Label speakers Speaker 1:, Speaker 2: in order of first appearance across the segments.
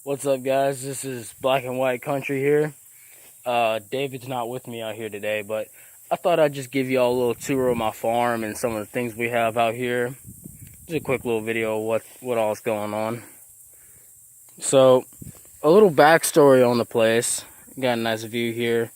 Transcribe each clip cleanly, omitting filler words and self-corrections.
Speaker 1: What's up, guys? This is Black and White Country here. David's not with me out here today, but I thought I'd just give y'all a little tour of my farm and some of the things we have out here. Just a quick little video of what all's going on. So, a little backstory on the place. Got a nice view here,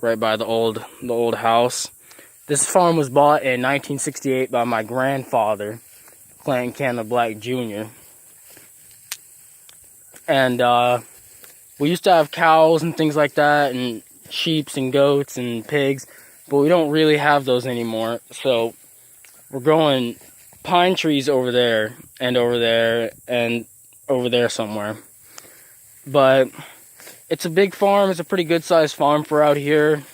Speaker 1: right by the old house. This farm was bought in 1968 by my grandfather, Clanton Canada Black Jr. And we used to have cows and things like that, and sheep and goats and pigs, but we don't really have those anymore. So we're growing pine trees over there and over there and over there somewhere. But it's a big farm. It's a pretty good sized farm for out here.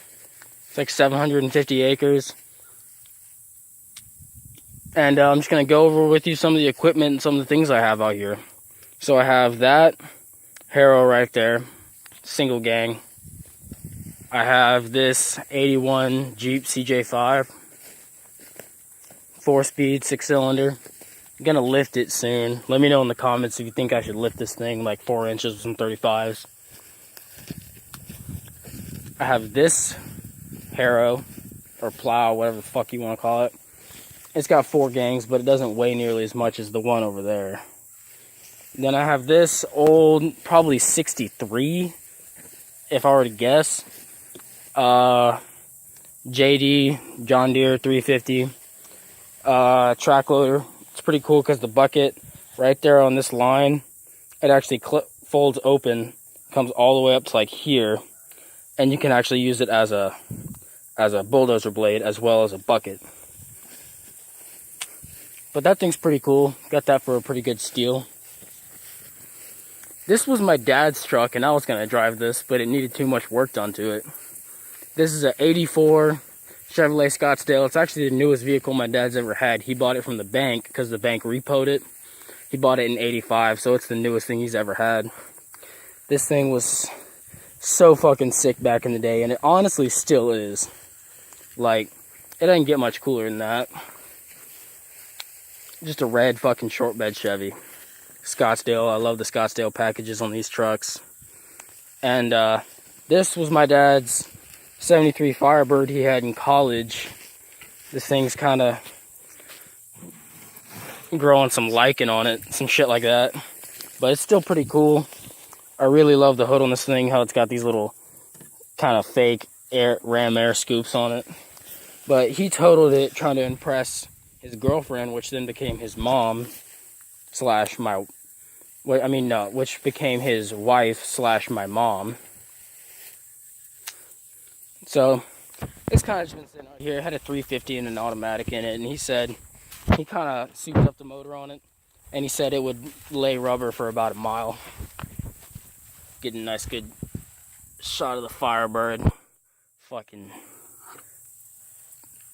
Speaker 1: It's like 750 acres. And I'm just going to go over with you some of the equipment and some of the things I have out here. So I have that harrow right there, single gang. I have this 81 Jeep CJ5, 4-speed, 6-cylinder. I'm gonna lift it soon. Let me know in the comments if you think I should lift this thing like 4 inches with some 35s. I have this harrow, or plow, whatever the fuck you want to call it. It's got 4 gangs, but it doesn't weigh nearly as much as the one over there. Then I have this old, probably 63, if I were to guess. JD, John Deere 350 track loader. It's pretty cool because the bucket right there on this line, it actually folds open, comes all the way up to like here, and you can actually use it as a bulldozer blade as well as a bucket. But that thing's pretty cool. Got that for a pretty good steal. This was my dad's truck, and I was going to drive this, but it needed too much work done to it. This is an 84 Chevrolet Scottsdale. It's actually the newest vehicle my dad's ever had. He bought it from the bank because the bank repoed it. He bought it in 85, so it's the newest thing he's ever had. This thing was so fucking sick back in the day, and it honestly still is. Like, it doesn't get much cooler than that. Just a red fucking short bed Chevy. Scottsdale. I love the Scottsdale packages on these trucks. And this was my dad's 73 Firebird he had in college. This thing's kind of growing some lichen on it, some shit like that. But it's still pretty cool. I really love the hood on this thing, how it's got these little kind of fake ram air scoops on it. But he totaled it trying to impress his girlfriend, which then became his mom slash which became his wife slash my mom. So it's kind of just been sitting out here. It had a 350 and an automatic in it, and he said he kind of souped up the motor on it, and he said it would lay rubber for about a mile. Getting a nice good shot of the Firebird. Fucking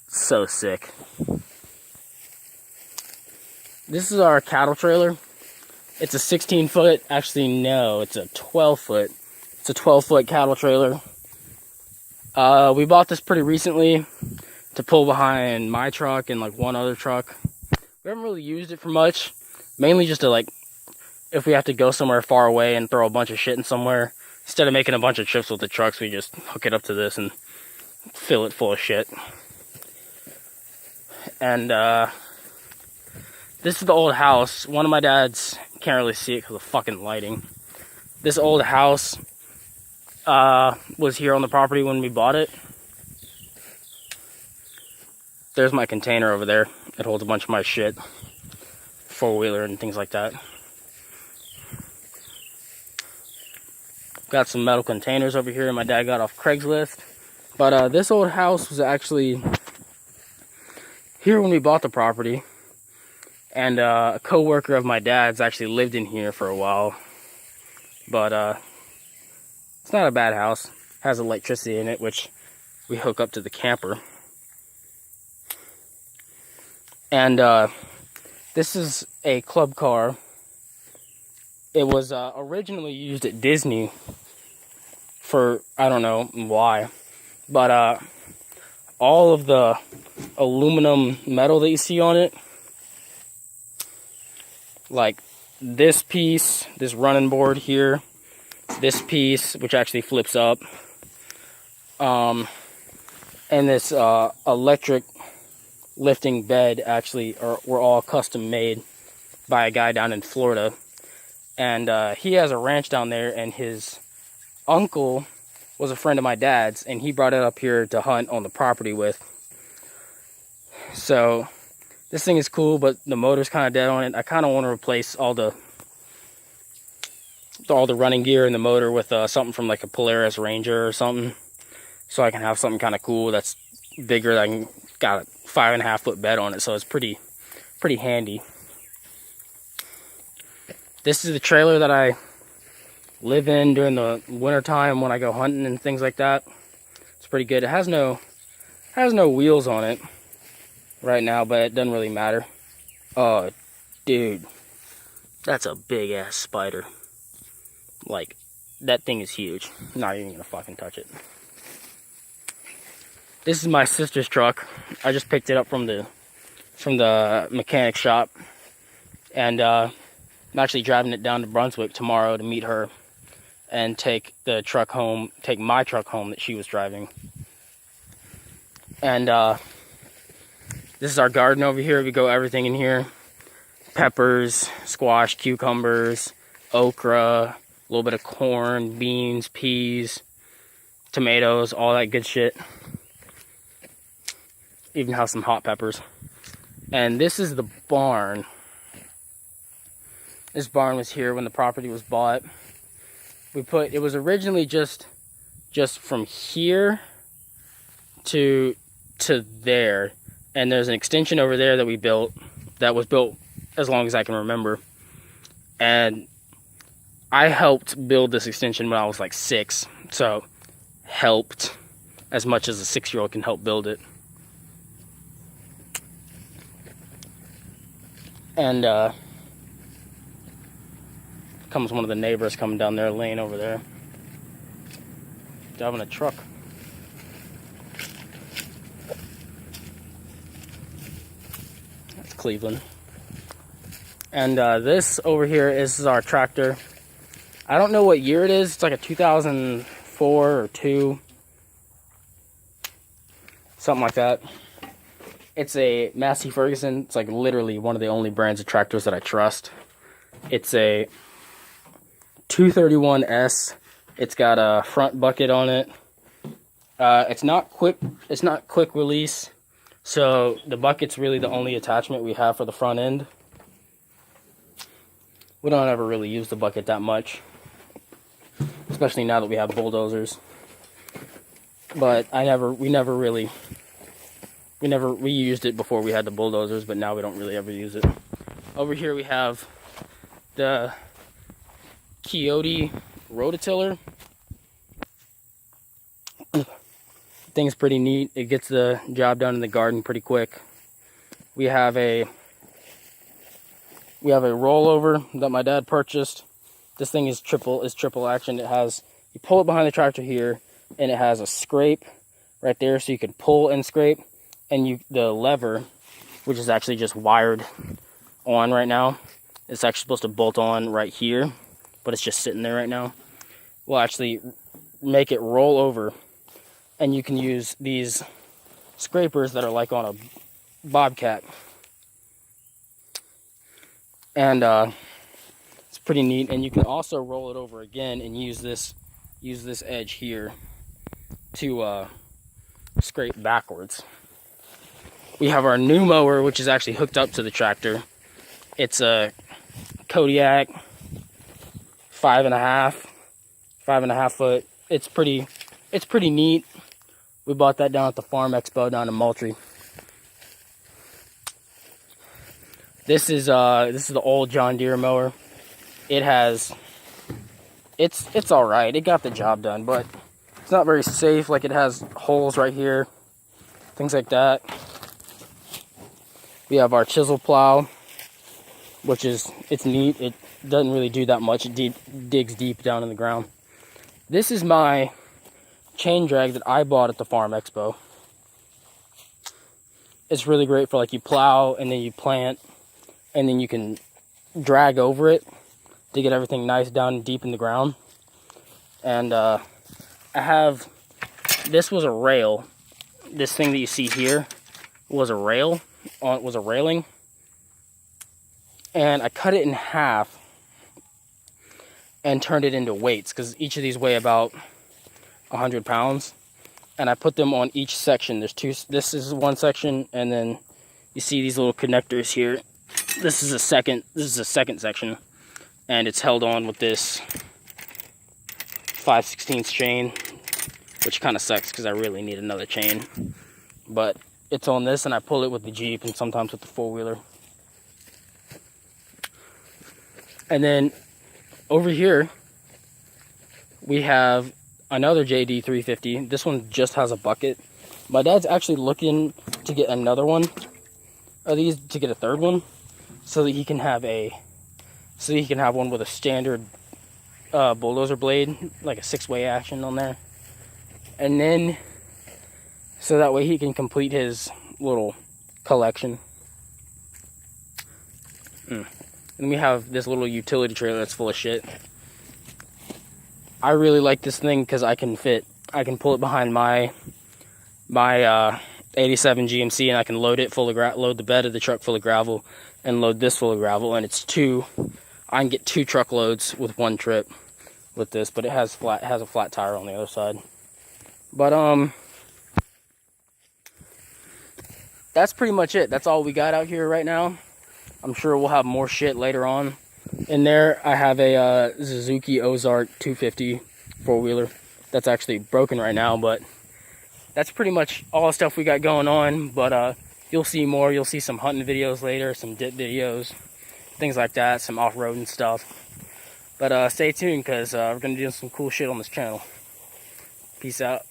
Speaker 1: so sick. This is our cattle trailer. It's a 16-foot, actually no, it's a 12-foot. It's a 12-foot cattle trailer. We bought this pretty recently to pull behind my truck and like one other truck. We haven't really used it for much, mainly just to like, if we have to go somewhere far away and throw a bunch of shit in somewhere, instead of making a bunch of trips with the trucks, we just hook it up to this and fill it full of shit. And this is the old house. One of my dad's, can't really see it because of fucking lighting. This old house was here on the property when we bought it. There's my container over there. It holds a bunch of my shit. 4-wheeler and things like that. Got some metal containers over here my dad got off Craigslist. But this old house was actually here when we bought the property. And a co-worker of my dad's actually lived in here for a while. But it's not a bad house. Has electricity in it, which we hook up to the camper. And this is a club car. It was originally used at Disney for, I don't know why. But all of the aluminum metal that you see on it, like this piece, this running board here, this piece, which actually flips up, and this electric lifting bed actually were all custom made by a guy down in Florida. And he has a ranch down there, and his uncle was a friend of my dad's, and he brought it up here to hunt on the property with. So this thing is cool, but the motor's kind of dead on it. I kind of want to replace all the running gear in the motor with something from like a Polaris Ranger or something, so I can have something kind of cool that's bigger. That I can got a 5.5 foot bed on it, so it's pretty handy. This is the trailer that I live in during the winter time when I go hunting and things like that. It's pretty good. It has no wheels on it right now, but it doesn't really matter. Oh, dude, that's a big ass spider. Like, that thing is huge. I'm not even gonna fucking touch it. This is my sister's truck. I just picked it up from the mechanic shop, and I'm actually driving it down to Brunswick tomorrow to meet her and take my truck home that she was driving. And this is our garden over here. We grow everything in here: peppers, squash, cucumbers, okra, a little bit of corn, beans, peas, tomatoes, all that good shit. Even have some hot peppers. And this is the barn. This barn was here when the property was bought. It was originally just from here to there, and there's an extension over there that we built, that was built as long as I can remember. And I helped build this extension when I was like 6, so helped as much as a 6-year-old can help build it. And comes one of the neighbors coming down their lane over there, driving a truck. That's Cleveland. And this over here is our tractor. I don't know what year it is. It's like a 2004 or 2, something like that. It's a Massey Ferguson. It's like literally one of the only brands of tractors that I trust. It's a 231S. It's got a front bucket on it. It's not quick release, so the bucket's really the only attachment we have for the front end. We don't ever really use the bucket that much, especially now that we have bulldozers. But we used it before we had the bulldozers, but now we don't really ever use it. Over here we have the Coyote rototiller. Thing's pretty neat. It gets the job done in the garden pretty quick. We have a rollover that my dad purchased. This thing is triple action. It has, you pull it behind the tractor here, and it has a scrape right there, so you can pull and scrape. And the lever, which is actually just wired on right now, it's actually supposed to bolt on right here, but it's just sitting there right now, will actually make it roll over, and you can use these scrapers that are like on a Bobcat. And it's pretty neat. And you can also roll it over again and use this edge here to scrape backwards. We have our new mower, which is actually hooked up to the tractor. It's a Kodiak 5.5 foot. It's pretty neat. We bought that down at the Farm Expo down in Moultrie. This is the old John Deere mower. It's all right. It got the job done, but it's not very safe. Like, it has holes right here, things like that. We have our chisel plow, which it's neat. It doesn't really do that much. It digs deep down in the ground. This is my chain drag that I bought at the Farm Expo. It's really great for, like, you plow and then you plant, and then you can drag over it to get everything nice down and deep in the ground. And I have, this was a rail. This thing that you see here was a rail, was a railing. And I cut it in half and turned it into weights, because each of these weigh about 100 pounds. And I put them on each section. There's two, this is one section, and then you see these little connectors here. This is a second section, and it's held on with this 5/16 chain, which kind of sucks because I really need another chain. But it's on this, and I pull it with the Jeep and sometimes with the four-wheeler. And then over here, we have another JD 350. This one just has a bucket. My dad's actually looking to get another one of these, to get a third one, so that he can have one with a standard bulldozer blade, like a 6-way action on there. And then, so that way he can complete his little collection. And we have this little utility trailer that's full of shit. I really like this thing because I can pull it behind my 87 GMC, and I can load it full of load the bed of the truck full of gravel, and load this full of gravel, and I can get 2 truckloads with one trip with this, but it has a flat tire on the other side. But that's pretty much it. That's all we got out here right now. I'm sure we'll have more shit later on. In there, I have a Suzuki Ozark 250 four-wheeler that's actually broken right now, but that's pretty much all the stuff we got going on. But you'll see more. You'll see some hunting videos later, some dip videos, things like that, some off-roading stuff. But stay tuned, because we're going to do some cool shit on this channel. Peace out.